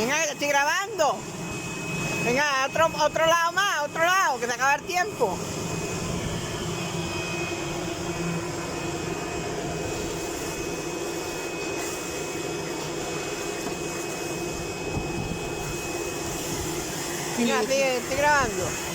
Venga, que estoy grabando. Venga, otro lado más, otro lado, que se acaba el tiempo. Venga, sigue, estoy grabando.